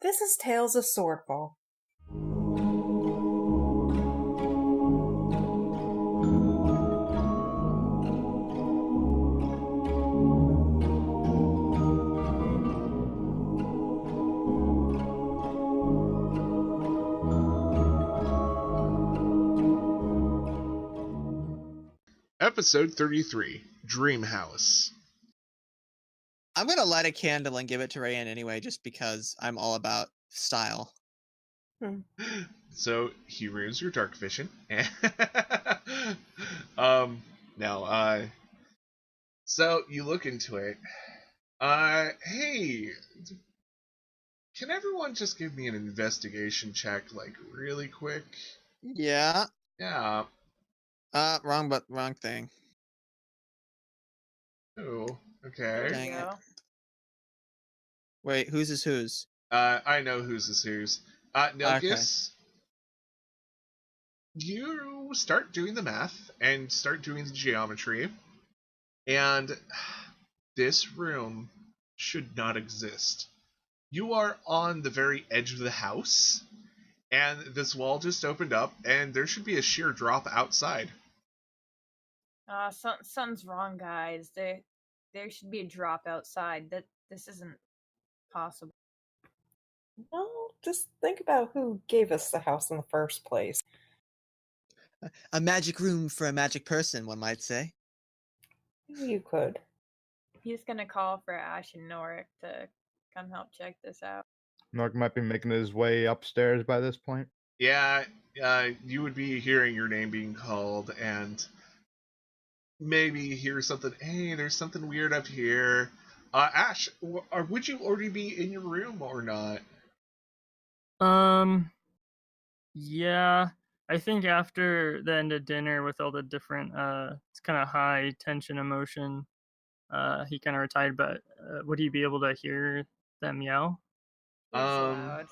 This is Tales of Swordfall. Episode 33, Dream House. I'm going to light a candle and give it to Rayanne anyway, just because I'm all about style. So he ruins your dark vision. So you look into it. Hey, can everyone just give me an investigation check, like, really quick? Yeah. Yeah. Wrong thing. Oh, okay. Dang it. Wait, whose is whose? I know whose is whose. Nilkis, you start doing the math and start doing the geometry, and this room should not exist. You are on the very edge of the house, and this wall just opened up, and there should be a sheer drop outside. Something's wrong, guys. There should be a drop outside. This isn't possible. Well, just think about who gave us the house in the first place. A magic room for a magic person, one might say. You could. He's gonna call for Ash and Norik to come help check this out. Norik might be making his way upstairs by this point. Yeah, you would be hearing your name being called, and maybe hear something. Hey, there's something weird up here. Ash, would you already be in your room or not? Yeah. I think after the end of dinner with all the different it's kind of high tension emotion, he kind of retired, but would he be able to hear them yell? He's loud.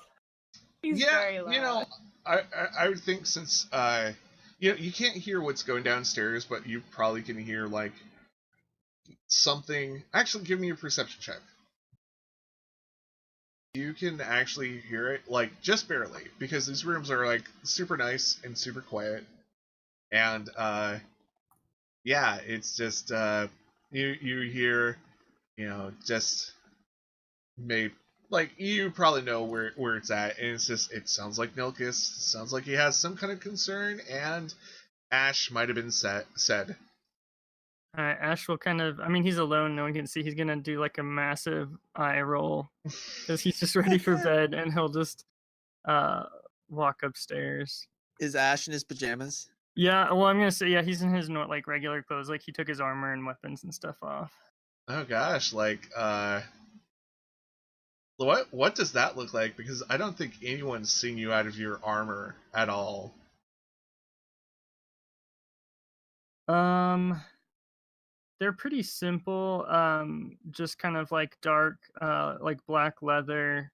He's yeah, very loud. You know, I would think since you can't hear what's going downstairs, but you probably can hear like something. Actually, give me a perception check. You can actually hear it, like, just barely, because these rooms are, like, super nice and super quiet. And, yeah, it's just, you hear, just maybe, like, you probably know where it's at, and it's just, it sounds like Nilkis, sounds like he has some kind of concern, and Ash might have been said. Ash will kind of, he's alone, no one can see. He's going to do like a massive eye roll because he's just ready for bed, and he'll just walk upstairs. Is Ash in his pajamas? Yeah, well, I'm going to say, yeah, he's in his like regular clothes. Like, he took his armor and weapons and stuff off. Oh gosh, like, what does that look like? Because I don't think anyone's seen you out of your armor at all. They're pretty simple, just kind of like dark, like black leather,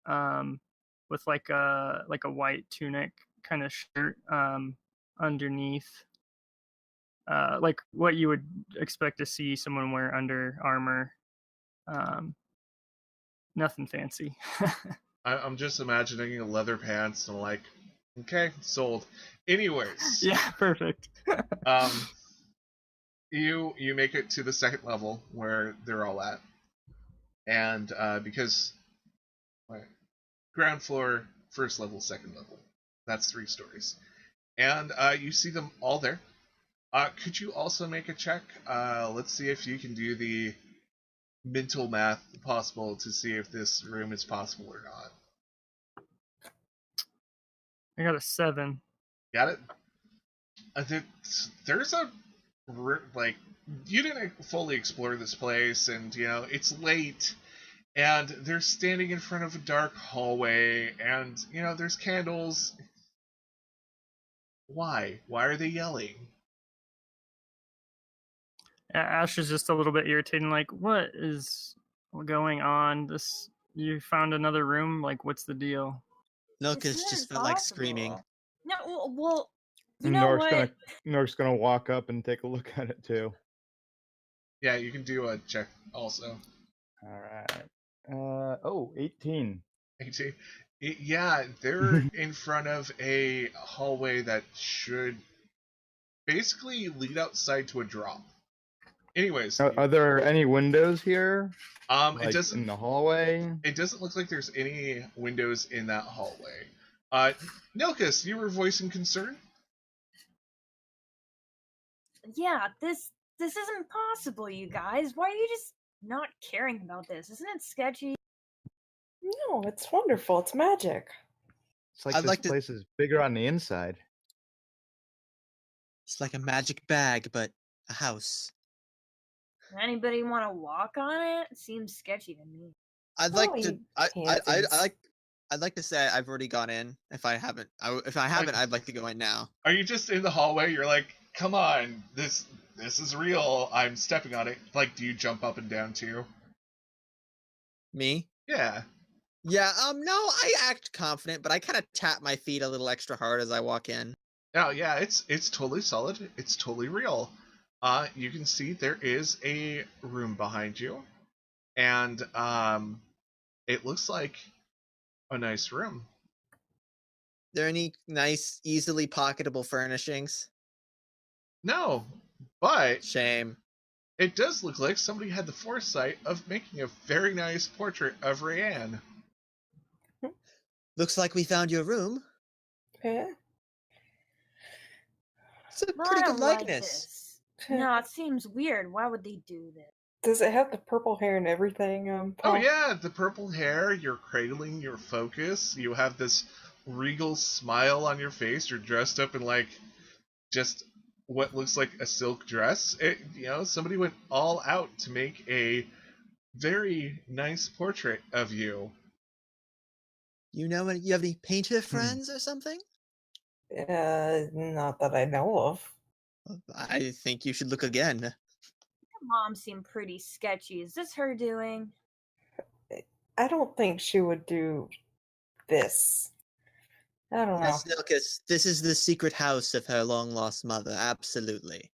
with like a white tunic kind of shirt underneath, like what you would expect to see someone wear under armor. Nothing fancy. I'm just imagining leather pants and like, okay, sold. Anyways. Yeah, perfect. You make it to the second level where they're all at, and because ground floor, first level, second level, that's 3 stories, and you see them all there. Could you also make a check? Let's see if you can do the mental math possible to see if this room is possible or not. I got a 7. Got it. There's a like, you didn't fully explore this place, and it's late, and they're standing in front of a dark hallway, and there's candles. Why are they yelling? Ash is just a little bit irritated, like, what is going on? You found another room? Like, what's the deal? Nilkis just felt like screaming. No, well, you know what? Norik's gonna walk up and take a look at it too. Yeah, you can do a check also. Alright. 18. AT. Yeah, they're in front of a hallway that should basically lead outside to a drop. Anyways, Are there any windows here, it like doesn't in the hallway? look like there's any windows in that hallway. Nilkus, you were voicing concern. Yeah, this isn't possible, you guys. Why are you just not caring about this? Isn't it sketchy? No, it's wonderful. It's magic. It's like I'd this like to. place is bigger on the inside. It's like a magic bag, but a house. Anybody want to walk on it? Seems sketchy to me. I'd Oh, like to. you I pansies. like. I'd like to say I've already gone in. If I haven't, I'd like to go in now. Are you just in the hallway? You're like, come on, this is real. I'm stepping on it. Like, do you jump up and down too? Me? Yeah. Yeah. No. I act confident, but I kind of tap my feet a little extra hard as I walk in. Oh yeah, it's totally solid. It's totally real. You can see there is a room behind you, and it looks like a nice room. There any nice, easily pocketable furnishings? No, but Shame. it does look like somebody had the foresight of making a very nice portrait of Rayanne. Looks like we found your room. Yeah. It's a No, pretty I good don't like likeness. this. No, it seems weird. Why would they do this? Does it have the purple hair and everything, Oh Paul? yeah, the purple hair, you're cradling your focus, you have this regal smile on your face, you're dressed up in like just what looks like a silk dress. Somebody went all out to make a very nice portrait of you. You have any painter friends or something? Not that I know of. I think you should look again. Her mom seemed pretty sketchy. Is this her doing? I don't think she would do this. I don't know. Yes, Nilkus, this is the secret house of her long-lost mother. Absolutely.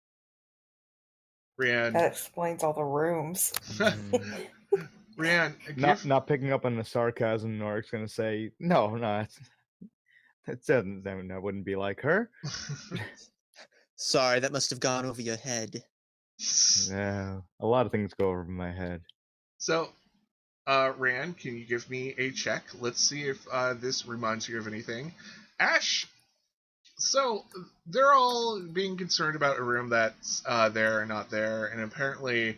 Rianne, That explains all the rooms. Rianne, Not picking up on the sarcasm. Norik's gonna say, no, that wouldn't be like her. Sorry, that must have gone over your head. Yeah, a lot of things go over my head. So, Rand, can you give me a check? Let's see if this reminds you of anything. Ash, so they're all being concerned about a room that's there or not there, and apparently,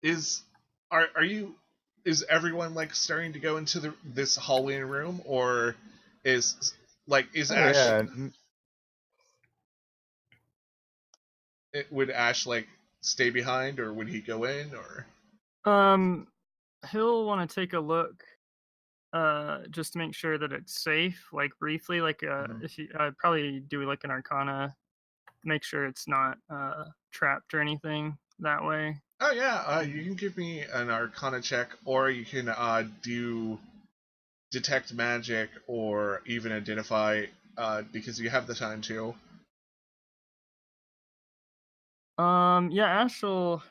is everyone like starting to go into this hallway and room, or is Ash? Yeah, Would Ash like stay behind, or would he go in, or? He'll want to take a look, just to make sure that it's safe. Like briefly, like if you, I'd probably do like an Arcana, make sure it's not trapped or anything that way. Oh yeah, you can give me an Arcana check, or you can do detect magic, or even identify, because you have the time to. Yeah, Ash will.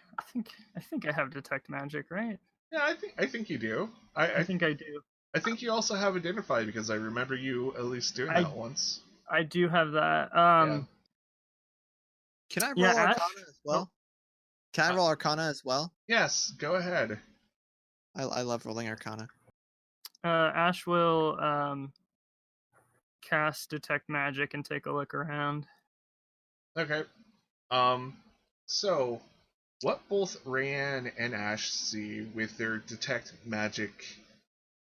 I think I have detect magic, right? Yeah, I think you do. I think I do. I think you also have identify, because I remember you at least doing that once. I do have that. Yeah. Can I roll Yeah, Arcana Ash? as well? Can I roll Arcana as well? Yes, go ahead. I love rolling Arcana. Ash will cast detect magic and take a look around. Okay. So what both Rayanne and Ash see with their detect magic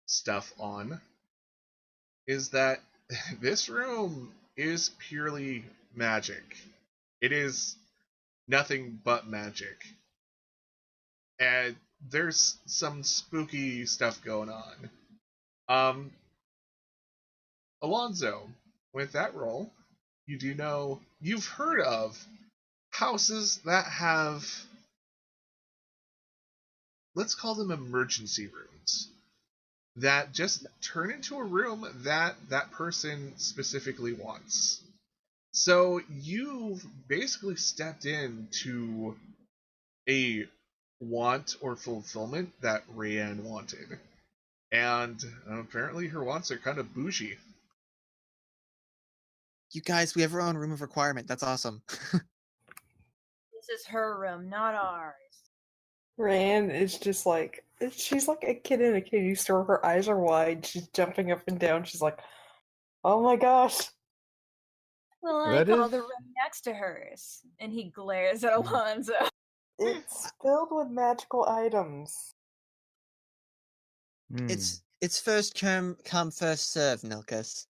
stuff on is that this room is purely magic. It is nothing but magic. And there's some spooky stuff going on. Alonzo, with that roll, you do know you've heard of houses that have, let's call them emergency rooms, that just turn into a room that that person specifically wants. So you've basically stepped into a want or fulfillment that Rayanne wanted. and apparently her wants are kind of bougie. You guys, we have our own room of requirement. That's awesome. This is her room, not ours. Rayanne is just like, she's like a kid in a candy store. Her eyes are wide. She's jumping up and down. She's like, oh my gosh. Well, I That call is- the room next to hers. And he glares at Alonzo. It's filled with magical items. Hmm. It's first come first serve, Nilkus.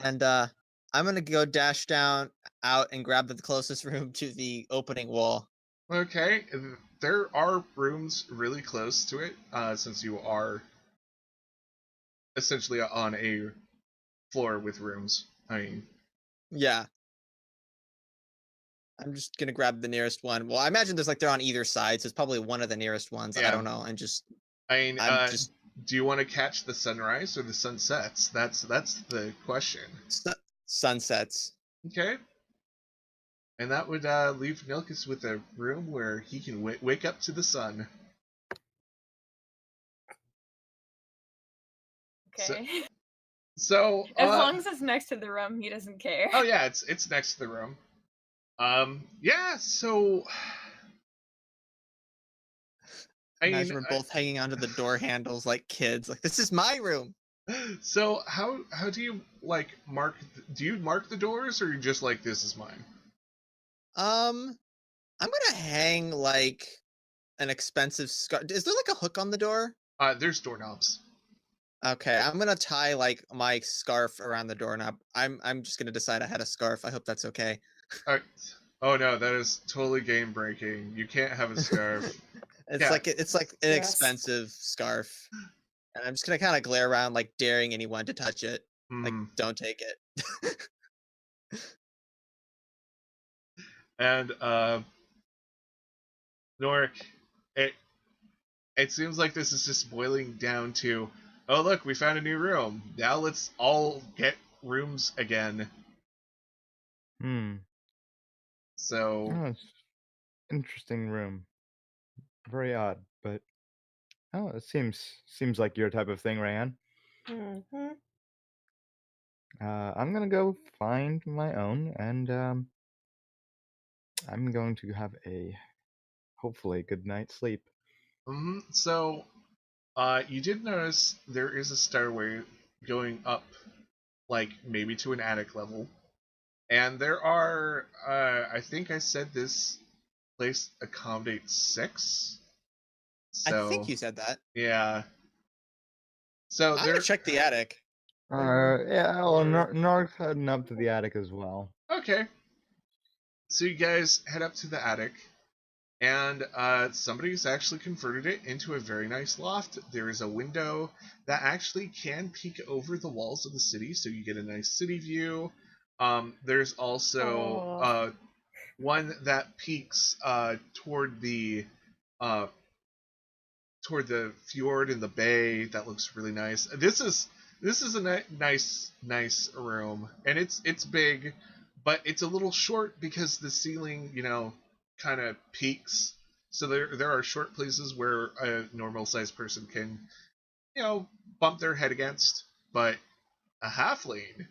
And I'm gonna go dash down out and grab the closest room to the opening wall. Okay, there are rooms really close to it, since you are essentially on a floor with rooms. I mean, Yeah. I'm just gonna grab the nearest one. Well, I imagine they're on either side, so it's probably one of the nearest ones. Yeah. I don't know, and just I'm I'm just do you want to catch the sunrise or the sunsets? That's the question. sunsets. Okay. And that would leave Nilkus with a room where he can wake up to the sun. Okay. So As long as it's next to the room, he doesn't care. oh yeah, it's next to the room. Yeah, so Imagine we're both hanging onto the door handles like kids. Like, this is my room. So how do you like mark? Do you mark the doors, or you just like this is mine? I'm gonna hang like an expensive scarf. Is there like a hook on the door? There's doorknobs. Okay, I'm gonna tie like my scarf around the doorknob. I'm just gonna decide I had a scarf. I hope that's okay. Oh no, that is totally game breaking. You can't have a scarf. It's Yeah. like an Yes. expensive scarf, and I'm just gonna kind of glare around, like daring anyone to touch it. Like, Hmm. don't take it. And Norik, it seems like this is just boiling down to, oh look, we found a new room. Now let's all get rooms again. Hmm. So Oh, it's interesting room. Very odd, but oh, it seems like your type of thing, Rayanne. Mm-hmm. I'm gonna go find my own, and I'm going to have a hopefully good night's sleep. so you did notice there is a stairway going up, like maybe to an attic level, and there are I think I said this place accommodates 6. So I think you said that. yeah. So I'm there. gonna check the attic. Yeah, well, Nark's heading up to the attic as well. Okay. So you guys head up to the attic, and somebody's actually converted it into a very nice loft. There is a window that actually can peek over the walls of the city, so you get a nice city view. There's also one that peeks toward the fjord and the bay. That looks really nice. This is a nice room, and it's big, but it's a little short because the ceiling, kind of peaks. So there are short places where a normal sized person can, bump their head against, but a halfling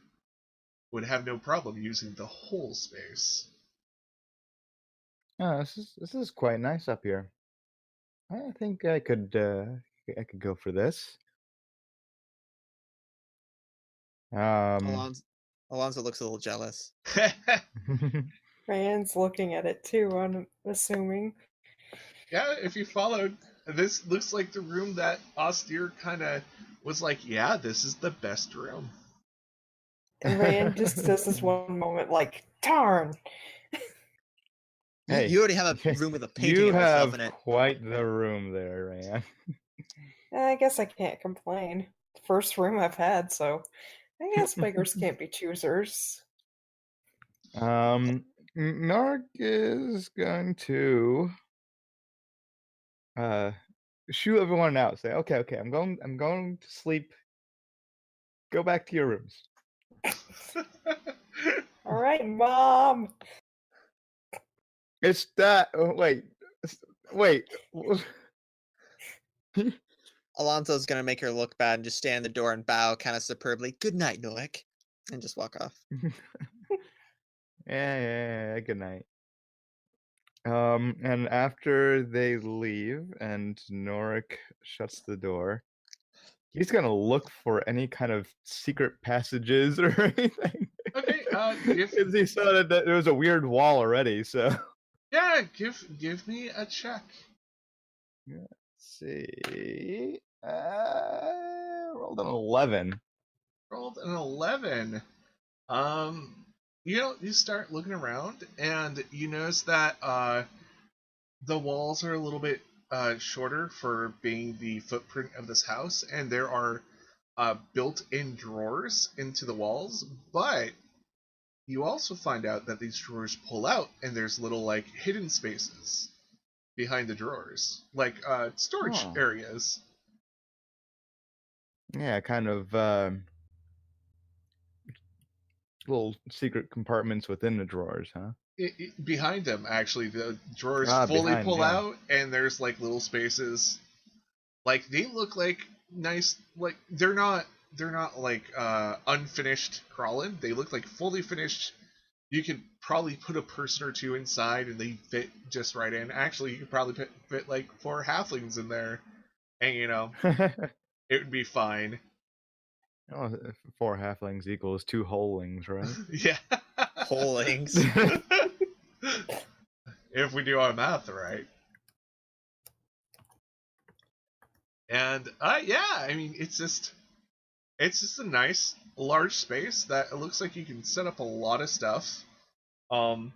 would have no problem using the whole space. Oh, this is quite nice up here. I think I could go for this. Alonzo looks a little jealous. Rayanne's looking at it too, I'm assuming. Yeah, if you followed, this looks like the room that Austere kind of was like, yeah, this is the best room. And Rayanne just does this one moment like, darn! Hey, You already have a room with a painting you of yourself have in it. quite the room there, Rayanne. I guess I can't complain. First room I've had, so I guess beggars can't be choosers. Nark is going to shoo everyone out. Say, okay, I'm going to sleep. Go back to your rooms. All right, Mom. It's that. Oh, wait. Alonso's gonna make her look bad and just stand in the door and bow kind of superbly. Good night, Noek. And just walk off. Yeah, good night. And after they leave and Norik shuts the door, he's gonna look for any kind of secret passages or anything. Okay, Because he saw that there was a weird wall already, so. yeah, give me a check. Let's see. Rolled an 11. Rolled an 11. You start looking around and you notice that the walls are a little bit shorter for being the footprint of this house, and there are built-in drawers into the walls, but you also find out that these drawers pull out and there's little like hidden spaces behind the drawers, like storage areas. Yeah, kind of little secret compartments within the drawers, huh? Behind them, actually, the drawers fully behind, pull yeah. out, and there's like little spaces. Like they look like nice. Like they're not like unfinished crawling. They look like fully finished. You could probably put a person or two inside, and they fit just right in. Actually, you could probably fit like 4 halflings in there, and it would be fine. Oh, 4 halflings equals 2 wholelings, right? Yeah. Wholelings. If we do our math right. And yeah, I mean it's just a nice large space that it looks like you can set up a lot of stuff. And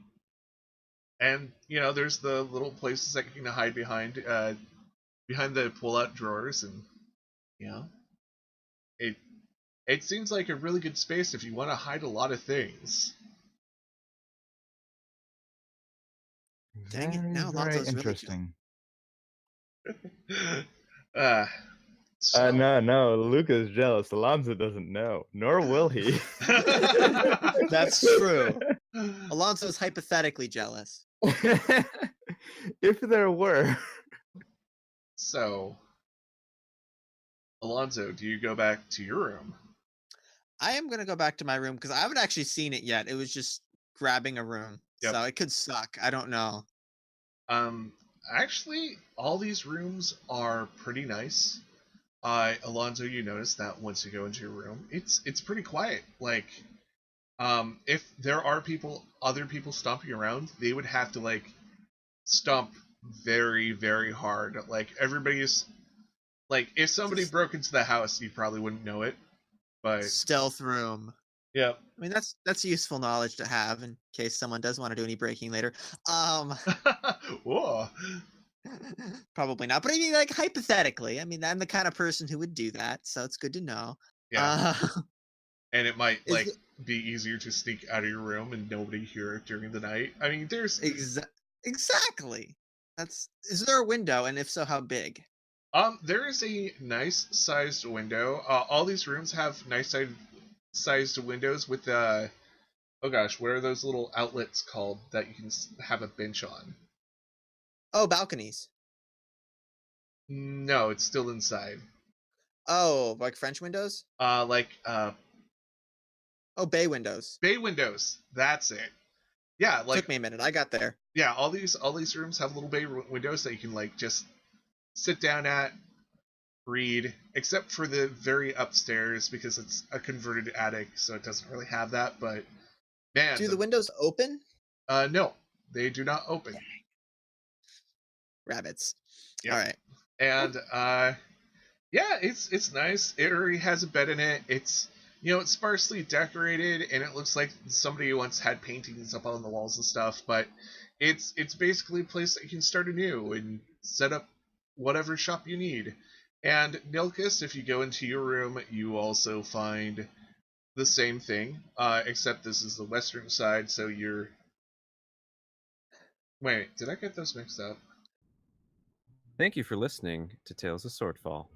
there's the little places that you can hide behind the pull-out drawers, and it seems like a really good space if you want to hide a lot of things. Dang it, now Very Alonso's really interesting. So... No, Luca's jealous. Alonso doesn't know, nor will he. That's true. Alonso's hypothetically jealous. If there were. So, Alonso, do you go back to your room? I am going to go back to my room because I haven't actually seen it yet. It was just grabbing a room. Yep. So it could suck. I don't know. Actually, all these rooms are pretty nice. Alonso, you notice that once you go into your room, it's pretty quiet. Like, if there are other people stomping around, they would have to like stomp very, very hard. Like everybody's like, if somebody broke into the house, you probably wouldn't know it. But stealth room. Yeah. I mean that's useful knowledge to have in case someone does want to do any breaking later. Whoa. Probably not, but I mean, like hypothetically, I mean, I'm the kind of person who would do that, so it's good to know. Yeah. And it might be easier to sneak out of your room and nobody hear it during the night. I mean, there's exactly. Is there a window, and if so, how big? There is a nice sized window. All these rooms have nice sized windows with oh gosh, what are those little outlets called that you can have a bench on? Oh, balconies. No, it's still inside. Oh, like French windows? Oh, bay windows. Bay windows. That's it. Yeah, like took me a minute. I got there. Yeah, all these rooms have little bay windows that you can like just sit down at, read, except for the very upstairs because it's a converted attic, so it doesn't really have that. But man, do the windows open? No, they do not open. Rabbits. Yep. All right. And yeah, it's nice. It already has a bed in it. It's it's sparsely decorated, and it looks like somebody once had paintings up on the walls and stuff. But it's basically a place that you can start anew and set up whatever shop you need. And Nilkus, if you go into your room, you also find the same thing, except this is the western side, so you're... Wait, did I get those mixed up? Thank you for listening to Tales of Swordfall.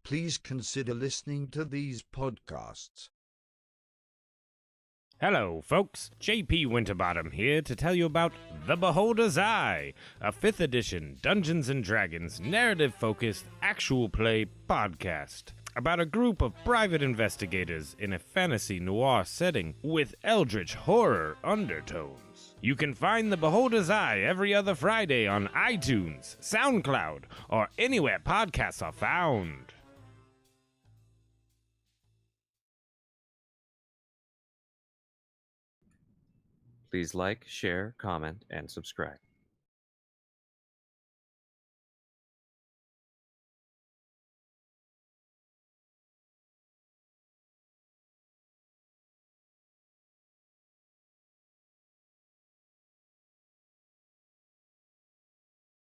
please consider listening to these podcasts. Hello, folks. JP Winterbottom here to tell you about The Beholder's Eye, a 5th edition Dungeons & Dragons narrative-focused actual play podcast about a group of private investigators in a fantasy noir setting with eldritch horror undertones. You can find The Beholder's Eye every other Friday on iTunes, SoundCloud, or anywhere podcasts are found. Please like, share, comment, and subscribe.